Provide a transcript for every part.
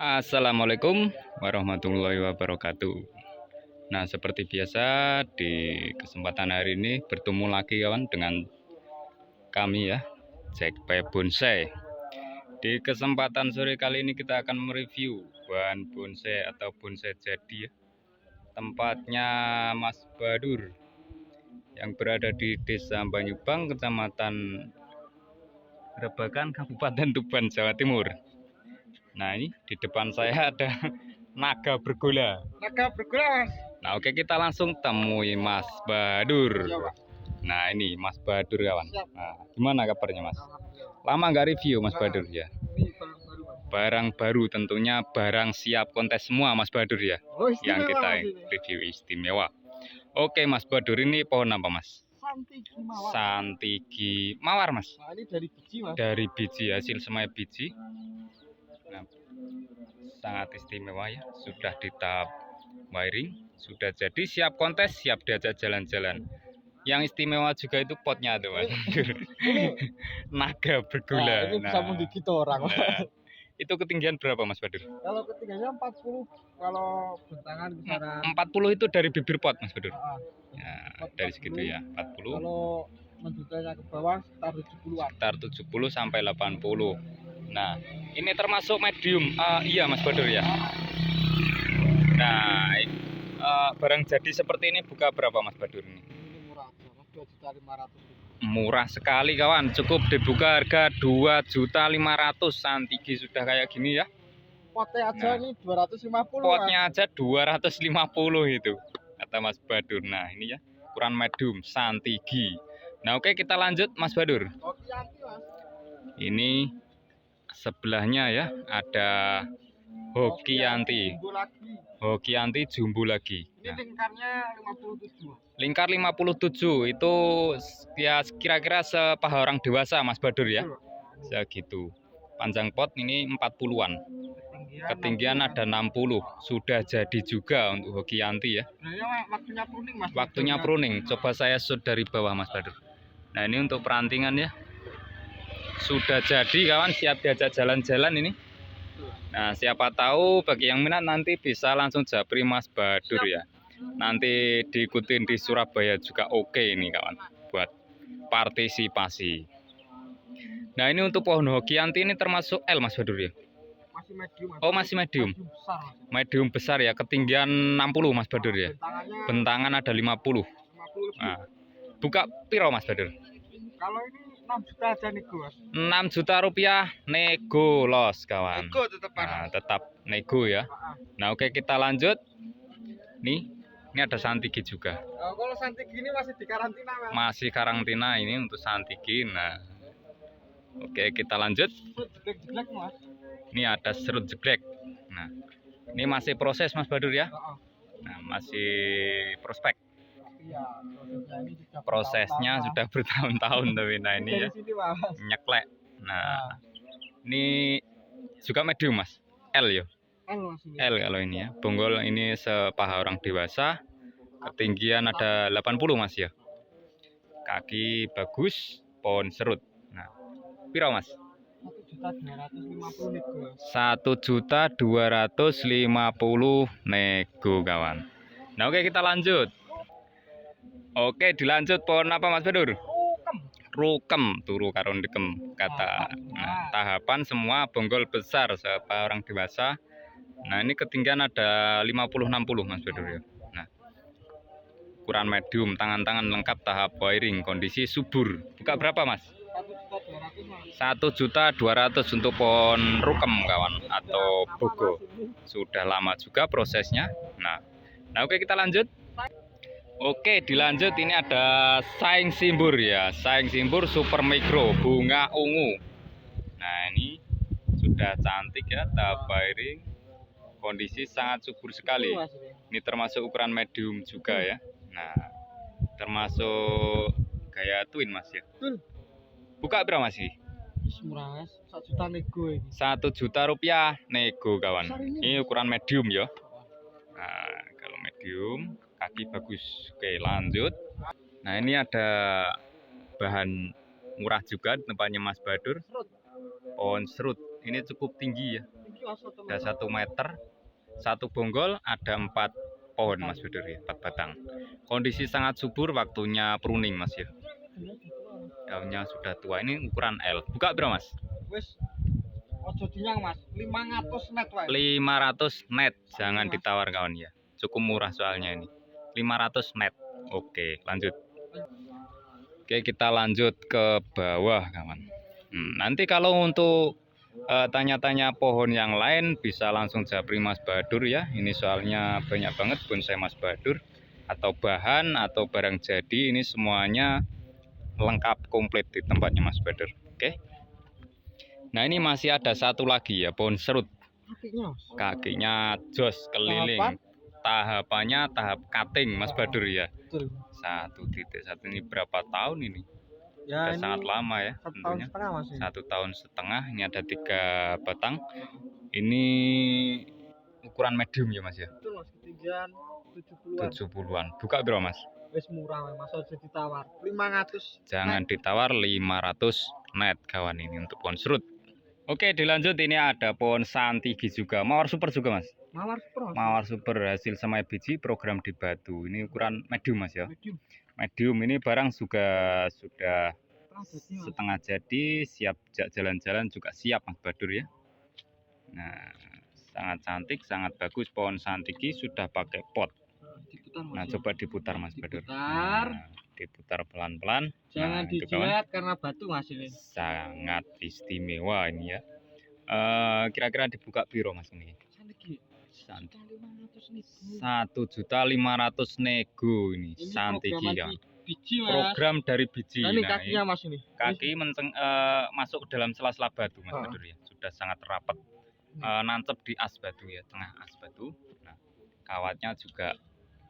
Assalamualaikum warahmatullahi wabarakatuh. Nah, seperti biasa di kesempatan hari ini bertemu lagi kawan dengan kami ya, Jack Bay Bonsai. Di kesempatan sore kali ini kita akan mereview bahan bonsai atau bonsai jadi ya. Tempatnya Mas Badur yang berada di Desa Banyubang, Kecamatan Rebakan, Kabupaten Tuban, Jawa Timur. Nah, ini di depan saya ada naga bergola. Mas. Nah, oke, kita langsung temui Mas Badur. Iya, Pak. Nah, ini Mas Badur kawan. Siap. Nah, gimana kabarnya Mas? Lama nggak review Mas Badur ya? Ini barang baru, Mas. Barang baru, tentunya barang siap kontes semua Mas Badur ya. Oh, Yang istimewa, kita Mas, ini. review istimewa. Oke Mas Badur, ini pohon apa Mas? Santigi mawar. Santigi mawar Mas. Nah, ini dari biji, Mas. Dari biji, hasil semai biji. Nah, sangat istimewa ya. Sudah di tahap wiring, sudah jadi, siap kontes, siap diajak jalan-jalan. Yang istimewa juga itu potnya tuh Mas. Naga bergula. Nah, ini bisa menggigit orang. Nah, itu ketinggian berapa Mas Badur? Kalau ketinggiannya 40, kalau bentangan kisaran 40 itu dari bibir pot Mas Badur. Ah, Ya, dari segitu ya, 40. kalau menjutanya ke bawah sekitar 70-an. Sekitar 70 sampai 80. Nah, ini termasuk medium. Iya Mas Badur ya. Nah, barang jadi seperti ini buka berapa Mas Badur ini? Ini murah aja, Mas. 2.500.000. Murah sekali kawan, cukup dibuka harga 2.500.000. Santigi sudah kayak gini ya. Potnya aja Nah, nih 250. potnya aja 250 itu kata Mas Badur. Nah, ini ya, ukuran medium Santigi. Nah, oke, kita lanjut Mas Badur. Oke, anti, Mas. Ini sebelahnya ya ada Hokianti. Tunggu lagi. Hokianti jumbo lagi. Ini Nah, lingkarnya 57. lingkar 57 itu ya kira-kira sepaha orang dewasa Mas Badur ya. Segitu. Panjang pot ini 40-an. Ketinggian ada 60. Sudah jadi juga untuk Hokianti ya. Nah, ya, waktunya pruning, Mas. Waktunya pruning. Coba saya shoot dari bawah Mas Badur. Nah, ini untuk perantingan ya. Sudah jadi kawan, siap diajak jalan-jalan ini. Nah, siapa tahu bagi yang minat nanti bisa langsung japri Mas Badur ya. Nanti diikutin di Surabaya juga oke ini kawan, buat partisipasi. Nah, ini untuk pohon Hokianti ini termasuk L Mas Badur ya. Masih medium, Mas. Oh, masih medium. Medium besar, Mas. Medium besar ya, ketinggian 60 Mas Badur ya. Bentangannya Bentangan ada 50. 50 lebih. Nah, buka piro Mas Badur? Kalau ini 6 juta aja nego, Mas. 6 juta rupiah nego los kawan. Nego tetap, Nah, tetap nego ya. Nah, oke, kita lanjut. Nih, ini ada Santigi juga. Kalau Santigi ini masih di karantina, Mas. Masih karantina ini untuk Santigi. Nah, oke, kita lanjut. Jelek-jelek, Mas. Ini ada serut jeglek. Nah, ini masih proses Mas Badur ya. Heeh. Nah, masih prospek. Iya, prosesnya ini sudah Prosesnya bertahun-tahun, sudah bertahun-tahun tapi nah ini Dari ya sini, Mas. nyeklek. Nah, ini juga medium Mas. L ya. L, Mas, ini. L kalau ini ya. Bonggol ini sepaha orang dewasa. Ketinggian ada 80 Mas ya. Kaki bagus, pohon serut. Nah, piro Mas? 1.250 nego. 1.250 nego kawan. Nah, oke, kita lanjut. Oke, dilanjut pohon apa Mas Badur? Rukem, turu karun dekem kata. Nah, tahapan semua bonggol besar sepaha orang dewasa. Nah, ini ketinggian ada 50-60 Mas Badur ya. Nah, ukuran medium, tangan-tangan lengkap, tahap wiring, kondisi subur. Buka berapa Mas? 1.200, Mas. 1.200.000 untuk pohon rukem kawan atau bogo. Sudah lama juga prosesnya. Nah, oke, kita lanjut. Oke, dilanjut, ini ada saing simbur ya. Saing simbur super mikro bunga ungu. Nah, ini sudah cantik ya, tahap wiring. Kondisi sangat subur sekali. Ini termasuk ukuran medium juga ya. Nah, termasuk gaya twin Mas ya. Buka berapa Mas? Murah, Mas. 1 juta nego ini. 1 juta rupiah nego kawan. Ini ukuran medium ya. Nah, kalau medium kaki bagus. Oke, lanjut. Nah, ini ada bahan murah juga di tempatnya Mas Badur. Pohon serut. Ini cukup tinggi ya. Mas, 1 Ada 1 meter, 1 bonggol, ada 4 pohon Mas Badur ya, 4 batang. Kondisi sangat subur, waktunya pruning Mas ya. Daunnya sudah tua, ini ukuran L. Buka berapa Mas? Wis ojo dinyang Mas, 500 net wae. 500 net, jangan ditawar kawan ya. Cukup murah soalnya ini. 500 net. Oke, lanjut. Oke, kita lanjut ke bawah kawan. Nanti kalau untuk tanya-tanya pohon yang lain bisa langsung japri Mas Badur ya. Ini soalnya banyak banget bonsai Mas Badur, atau bahan atau barang jadi, ini semuanya lengkap komplit di tempatnya Mas Badur. Oke. Nah, ini masih ada 1 lagi ya, pohon serut. Kakinya jos keliling. Tahapannya tahap cutting Mas Badur ya. Betul. 1.1 ini berapa tahun ini? Ya, Sudah sangat lama ya 1 tahun tentunya. setengah Mas. 1 tahun setengah. Ini ada 3 batang. Ini ukuran medium ya Mas ya. Betul Mas, ketinggian 70-an. 70-an. Buka berapa Mas? Wis murah Mas, aja ditawar. 500. Jangan ditawar, 500 net kawan ini untuk pohon serut. Oke, dilanjut, ini ada pohon santigi juga. Mawar super juga Mas. Mawar super. Mas. Mawar super hasil semai biji, program di batu. Ini ukuran medium Mas ya. Medium. Medium ini barang juga sudah Setengah jadi, Mas. setengah jadi, siap jalan-jalan juga siap Mas Badur ya. Nah, sangat cantik, sangat bagus pohon santigi, sudah pakai pot. Diputar, Mas, Nah, ya. coba diputar Mas Badur. Diputar. Nah, diputar pelan-pelan. Jangan Nah, itu kawan. dijilat karena batu Mas ini. Sangat istimewa ini ya. Kira-kira dibuka piro Mas ini? Santigi. 1.500.000 nego ini santigi ya. Biji Mas. Program dari biji. Nah, ini Nah, kakinya Mas ini. kaki masuk ke dalam sela-sela batu Mas Badur ya. Sudah sangat rapat. Nancep di as batu ya, tengah as batu. Nah, kawatnya juga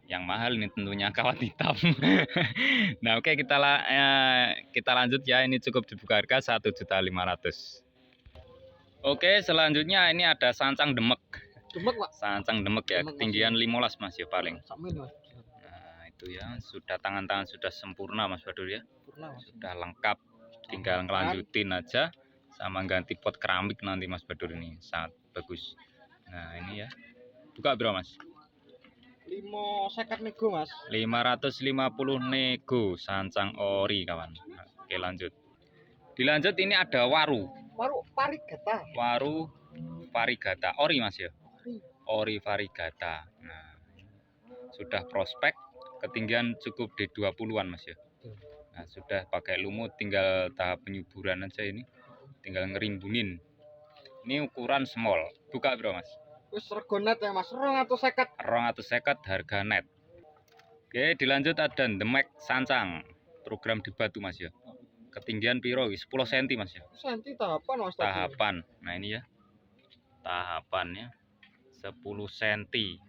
yang mahal ini tentunya kawat hitam. Nah, oke, kita lanjut ya. Ini cukup dibuka harga 1.500.000. Oke, selanjutnya ini ada sancang demek. Demek Pak. Sancang demek ya, Demek, ketinggian 15 Mas ya paling. Sama ini Mas. Nah, itu ya, sudah tangan-tangan sudah sempurna Mas Badur ya. Sempurna, Mas. Sudah lengkap, tinggal ngelanjutin aja sama ganti pot keramik nanti Mas Badur ini. Sangat bagus. Nah, ini ya. Buka berapa Mas? 550 nego Mas. 550 nego sancang ori kawan. Nah, oke, lanjut. Dilanjut, ini ada waru. Waru varigata. Waru varigata ori Mas ya. Ori varigata. Nah, sudah prospek, ketinggian cukup di 20-an Mas ya. Nah, sudah pakai lumut, tinggal tahap penyuburan aja ini. Tinggal ngerimbunin. Ini ukuran small. Buka berapa Mas? Wis rego net ya Mas, 250. 250 harga net. Oke, dilanjut ada demek sancang. Program di batu Mas ya. Ketinggian piro? 10 cm Mas ya. Senti tahapan Mas. Tahapan. Nah, ini ya. Tahapannya 10 cm.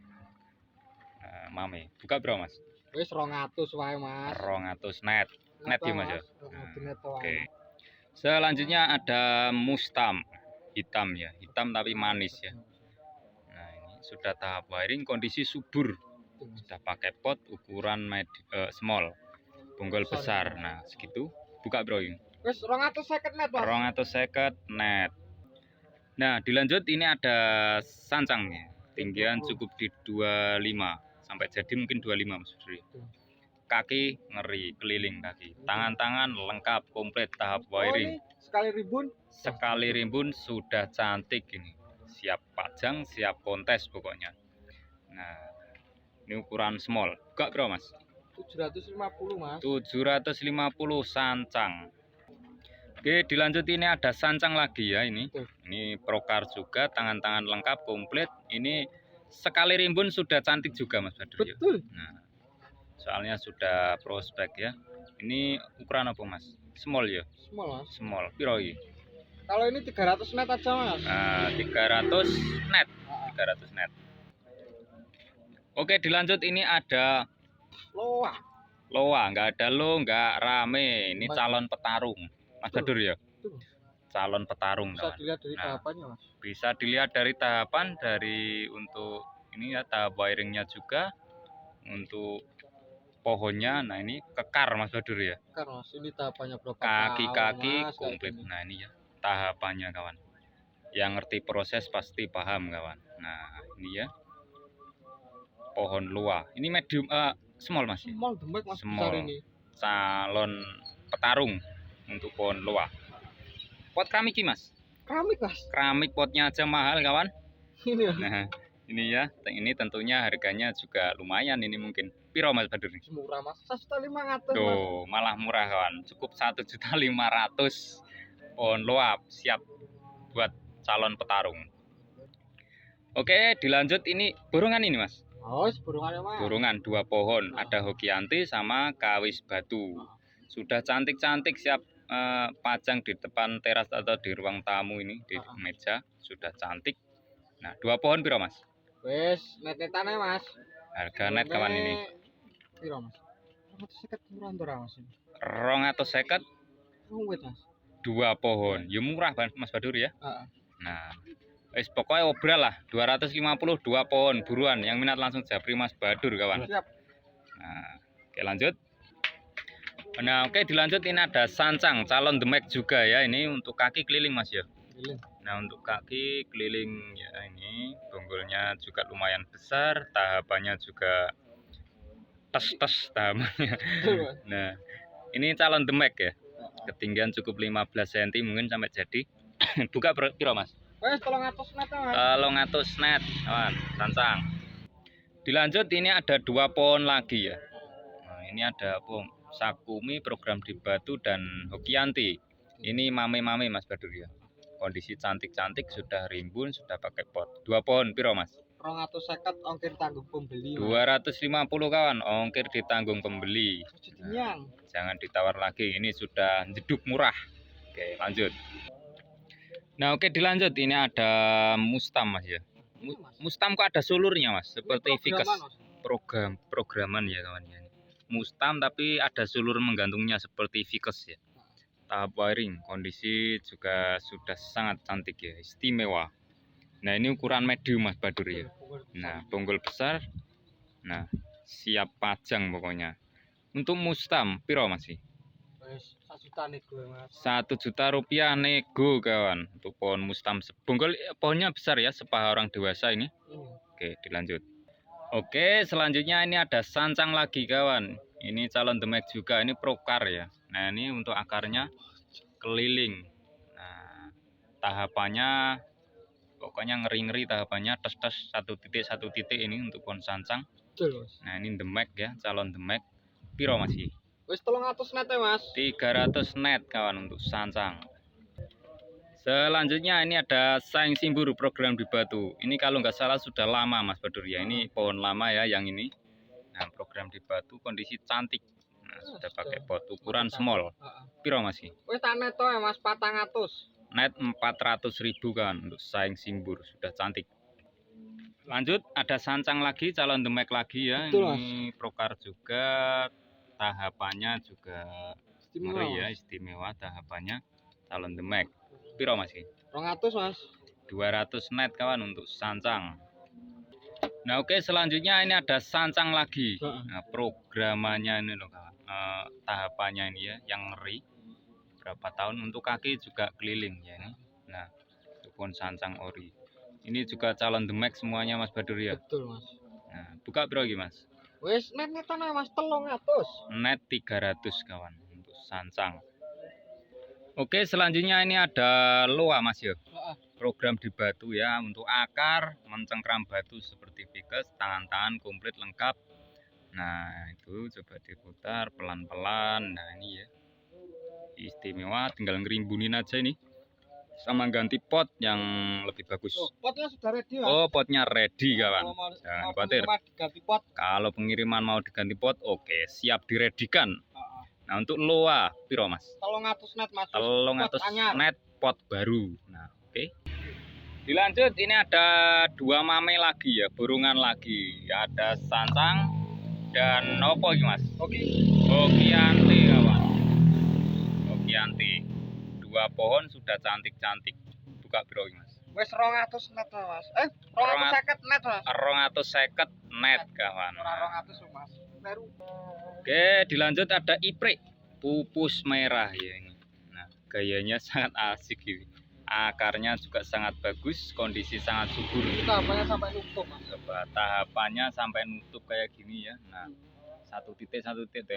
Nah, mame. Buka berapa Mas? Wis 200 wae Mas. 200 net. Net ya Mas ya. Net Oke. Selanjutnya ada mustam. Hitam ya. Hitam tapi manis ya. Nah, ini sudah tahap wiring, kondisi subur. Sudah pakai pot ukuran small. Bonggol besar. Nah, segitu. Buka bro ini. Wis 250 net Mas. 250 net. Nah, dilanjut, ini ada sancangnya. Tinggian cukup di 25 sampai jadi mungkin 25 Mas Badur. Kaki ngeri, keliling kaki. Tangan-tangan lengkap, komplit, tahap wiring. Sekali rimbun. Sekali rimbun sudah cantik ini. Siap pajang, siap kontes pokoknya. Nah, ini ukuran small. Buka berapa Mas? 750 Mas. 750 sancang. Oke, dilanjut, ini ada sancang lagi ya ini. Ini prokar juga, tangan-tangan lengkap, komplit. Ini sekali rimbun sudah cantik juga Mas Badur. Betul. Nah, soalnya sudah prospek ya. Ini ukuran apa Mas? Small ya? Small Mas. Small. Piro iki? Kalau ini 300 net aja Mas. Nah, 300 net. 300 net. Oke, dilanjut, ini ada Loa. loa, nggak ada lo, nggak rame. Ini calon petarung Mas Badur ya. Calon petarung Bisa kawan. dilihat dari Nah, tahapannya Mas. bisa dilihat dari tahapan, dari untuk ini ya, tahap wiringnya juga, untuk pohonnya. Nah, ini kekar Mas Badur ya. Kekar Mas, ini tahapannya berapa? Kaki-kaki Mas, komplit. kayak gini. Nah, ini ya tahapannya kawan. Yang ngerti proses pasti paham kawan. Nah ini ya pohon luah. Ini medium small Mas. Small demek Mas Small. besar ini. Calon petarung untuk pohon luah. Pot keramik Mas. Keramik Mas. Keramik potnya aja mahal kawan. Ini ya. Nah ini ya, ini tentunya harganya juga lumayan ini mungkin. Piro Mas Badur nih? Murah Mas. 1.500 Mas. Tuh, malah murah kawan. Cukup 1.500.000 pohon luah siap buat calon petarung. Oke, dilanjut ini burungan ini Mas. Oh, burungannya Mas. Burungan 2 pohon, ada hokianti sama kawis batu. Sudah cantik-cantik siap pajang di depan teras atau di ruang tamu ini di meja, sudah cantik. Nah, 2 pohon piro Mas? Wes, net-netane Mas. Harga net kawan ini. Piro Mas? 250 murah ora Mas. 250 Ruwet Mas. 2 pohon. Ya murah Mas Badur ya. Heeh. Nah, wis pokoknya obral lah 250 2 pohon buruan. Yang minat langsung japri Mas Badur kawan. Siap. Nah, oke lanjut. Nah, oke dilanjut ini ada sancang calon demek juga ya. Ini untuk kaki keliling Mas ya. Nah, untuk kaki keliling ya ini bonggolnya juga lumayan besar, tahapannya juga tes tahapannya. Nah, ini calon demek ya. Ketinggian cukup 15 cm mungkin sampai jadi. Buka piro Mas? Wes 300 net Mas. 300 net, kawan, sancang. Dilanjut ini ada 2 pohon lagi ya. Nah, ini ada pohon sakumi, program di batu dan hokianti. Ini mame-mame Mas Badur ya. Kondisi cantik-cantik, sudah rimbun, sudah pakai pot. 2 pohon piro Mas? 250 ongkir tanggung pembeli. 250 kawan, ongkir ditanggung pembeli. Nah, jangan ditawar lagi, ini sudah jeduk murah. Oke, lanjut. Nah, oke dilanjut. Ini ada mustam Mas ya. Mustam kok ada sulurnya Mas, seperti Vickers. Programan ya kawan ya. Mustam tapi ada sulur menggantungnya seperti Vickers ya. Tahap wiring, kondisi juga sudah sangat cantik ya, istimewa. Nah, ini ukuran medium Mas Badur ya. Nah, bonggol besar. Nah, siap pajang pokoknya. Untuk mustam piro Mas sih? 1 juta nego Mas. 1 juta rupiah nego kawan. Untuk pohon mustam bonggol pohonnya besar ya, sepaha orang dewasa ini. Oke, dilanjut. Oke, selanjutnya ini ada sancang lagi kawan. Ini calon demek juga, ini prokar ya. Nah, ini untuk akarnya keliling. Nah, tahapannya pokoknya ngeri-ngeri tahapannya, tes-tes satu titik ini untuk pohon sancang. Betul, Mas. Nah, ini demek ya, calon demek. Piro masih? Wis 300 net ya, Mas. 300 net kawan untuk sancang. Selanjutnya ini ada saing simbur program di batu. Ini kalau nggak salah sudah lama Mas Badur ya. Ini pohon lama ya yang ini. Nah, program di batu kondisi cantik. Nah, sudah pakai pot ukuran small. Piro masih? Wis tak neto ya Mas 400. Net 400.000 kan untuk saing simbur, sudah cantik. Lanjut ada sancang lagi, calon demek lagi ya. Betul, Ini prokar juga, tahapannya juga ngeri ya, istimewa tahapannya. Calon demek. Piro masih? 200 Mas. 200 net kawan untuk sancang. Nah, oke selanjutnya ini ada sancang lagi. Nah, programannya ini loh kawan. Tahapannya ini ya yang ngeri. Berapa tahun untuk kaki juga keliling ya ini. Nah, itu pun sancang ori. Ini juga calon demek semuanya Mas Badur ya. Betul, Mas. Nah, buka bro lagi Mas. Wis net-netan Mas 300. Net 300 kawan untuk sancang. Oke, selanjutnya ini ada loa Mas ya. Program di batu ya, untuk akar mencengkram batu seperti Vickers, tangan-tangan komplit lengkap. Nah, itu coba diputar pelan-pelan. Nah, ini ya. Istimewa, tinggal ngerimbunin aja ini. Sama ganti pot yang lebih bagus. Potnya sudah ready, Mas. Oh, potnya ready kawan. Jangan khawatir. Diganti pot. Kalau pengiriman mau diganti pot, oke, siap diredikan. Nah, untuk loa piro Mas? 300 net Mas. 300 net pot baru. Nah, oke. Dilanjut ini ada 2 mame lagi ya, burungan lagi. Ada sancang dan opo iki Mas? Hokianti kawan. Hokianti. 2 pohon sudah cantik-cantik. Buka bro iki Mas. Wis 200 net Mas. 250 net Mas. 250 net kawan. Ora 200 Mas. Baru. Oke, dilanjut ada iprik pupus merah ya ini. Nah, gayanya sangat asik ini. akarnya juga sangat bagus, kondisi sangat subur. Tahapannya sampai nutup, Mas. Coba tahapannya sampai nutup kayak gini ya. Nah, satu titik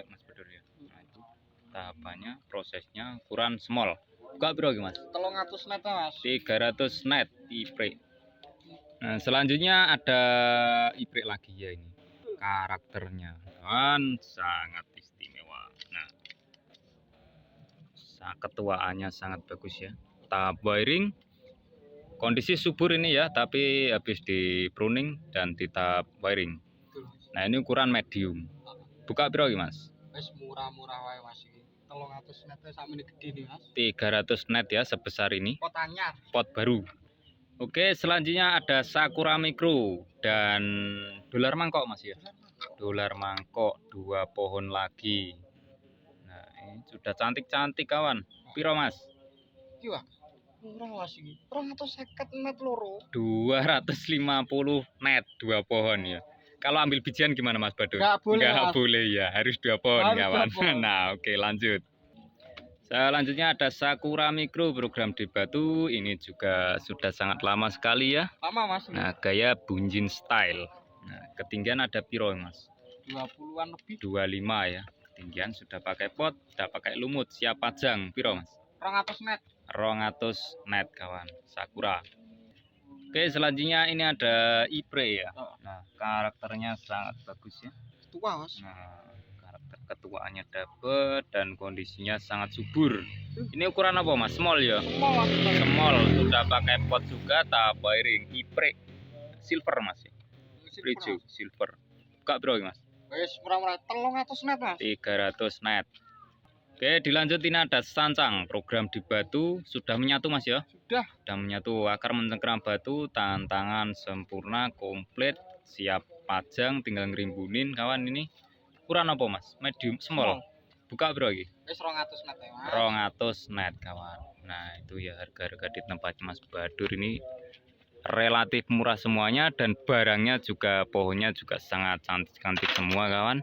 Mas Badur ya. Nah, itu tahapannya, prosesnya ukuran small. Buka bro Mas? 300 net, Mas. 300 net iprek. Nah, selanjutnya ada iprek lagi ya ini. Karakternya kan sangat istimewa. Nah, ketuaannya sangat bagus ya. Tahap wiring, kondisi subur ini ya, tapi habis di pruning dan di tahap wiring. Nah, ini ukuran medium. Buka bro Mas? Wis murah-murah wae, Mas iki. 300 net sakmene gede nih, Mas. 300 net ya, sebesar ini. Pot anyar. Pot baru. Oke, selanjutnya ada Sakura Micro dan dolar mangkok Mas ya. Dolar mangkok 2 pohon lagi. Nah, ini sudah cantik-cantik kawan. Piro Mas? Iki wah. Murah, Mas iki. 250 net loro. 250 net 2 pohon ya. Kalau ambil bijian gimana Mas Badur? Nggak boleh, Nggak Mas. boleh ya, harus 2 pohon Harus kawan. 2 pohon. Nah, oke lanjut. Selanjutnya ada Sakura Micro program di Batu. Ini juga sudah sangat lama sekali ya. Lama, Mas. Nah, gaya bunjin style. Nah, ketinggian ada piro Mas? 20-an lebih. 25 ya. Ketinggian sudah pakai pot, sudah pakai lumut, siap pajang. Piro Mas? 200 net. 200 net kawan, Sakura. Oke, selanjutnya ini ada Ipre ya. Nah, karakternya sangat bagus ya. Tua, Mas. Nah, karakter ketuaannya dapet dan kondisinya sangat subur. Ini ukuran apa Mas? Small ya? Semua, Mas. Small, sudah pakai pot juga, tahap wiring. Ipre silver Mas ya. Prejo silver. Buka bro Mas? Wis murah-murah 300 net, Mas. 300 net. Oke, dilanjut ini ada Sancang program di Batu, sudah menyatu Mas ya. Sudah Menyatu, akar mencengkram batu, tangan tangan komplit, siap pajang, tinggal ngerimbunin kawan. Ini ukuran apa Mas? Medium small. Buka bro lagi. Wis 200 net ya, Mas. 200 net kawan. Nah, itu ya harga-harga di tempatnya Mas Badur ini relatif murah semuanya, dan barangnya juga, pohonnya juga sangat cantik-cantik semua kawan.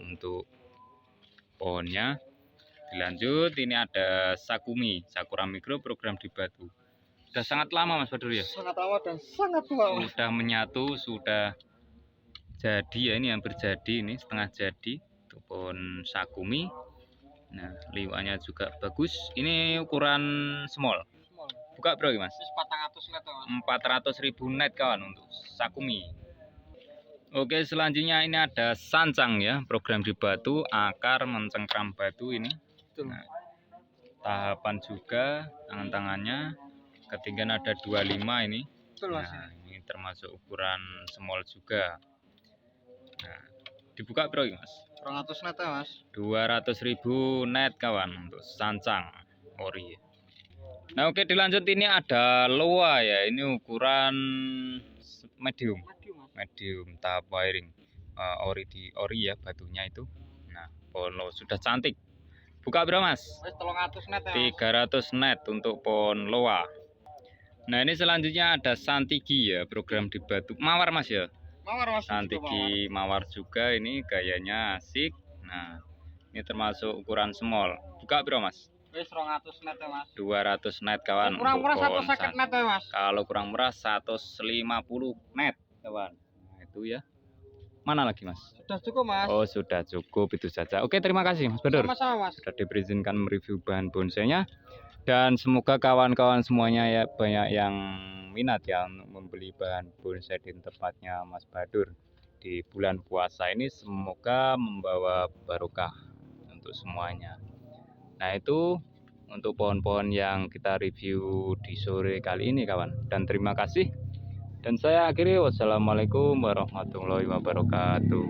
Untuk pohonnya dilanjut, ini ada Sakumi Sakura Micro program di Batu. Sudah sangat lama Mas Badur ya. Sangat lama dan sangat tua, Mas. Sudah menyatu, sudah jadi ya, ini hampir jadi, ini setengah jadi untuk pohon Sakumi. Nah, liwanya juga bagus. Ini ukuran small. Small. Buka bro Mas? Wis 400 net ya, Mas. 400.000 net kawan untuk Sakumi. Oke, selanjutnya ini ada Sancang ya, program di Batu, akar mencengkram batu ini. Betul. Nah, tahapan juga tangan-tangannya, ketinggian ada 25 ini. Betul, Mas. Nah, ini termasuk ukuran small juga. Nah, dibuka bro Mas? 200 net ya, Mas. 200.000 net kawan untuk Sancang ori. Nah, oke, dilanjut ini ada Loa ya, ini ukuran medium. Medium tahap wiring, ori ya batunya itu. Nah, pohon Loa sudah cantik. Buka berapa Mas? Wis 300 net ya, Mas. 300 net untuk pohon Loa. Nah, ini selanjutnya ada Santigi ya, program di Batu. Mawar Mas ya? Mawar, Mas. Santigi mawar juga, ini gayanya asik. Nah, ini termasuk ukuran small. Buka berapa Mas? Wis 200 net ya, Mas. 200 net kawan. Kurang murah untuk pohon 150 net ya, Mas. Kalau kurang murah 150 net kawan. Nah, itu ya. Mana lagi Mas? Sudah cukup, Mas. Oh, sudah cukup, itu saja. Oke, terima kasih Mas Badur. Sama-sama, Mas. Sudah diizinkan mereview bahan bonsainya, dan semoga kawan-kawan semuanya ya banyak yang minat ya untuk membeli bahan bonsai di tempatnya Mas Badur di bulan puasa ini. Semoga membawa barokah untuk semuanya. Nah, itu untuk pohon-pohon yang kita review di sore kali ini kawan, dan terima kasih. Dan saya akhiri, wassalamualaikum warahmatullahi wabarakatuh.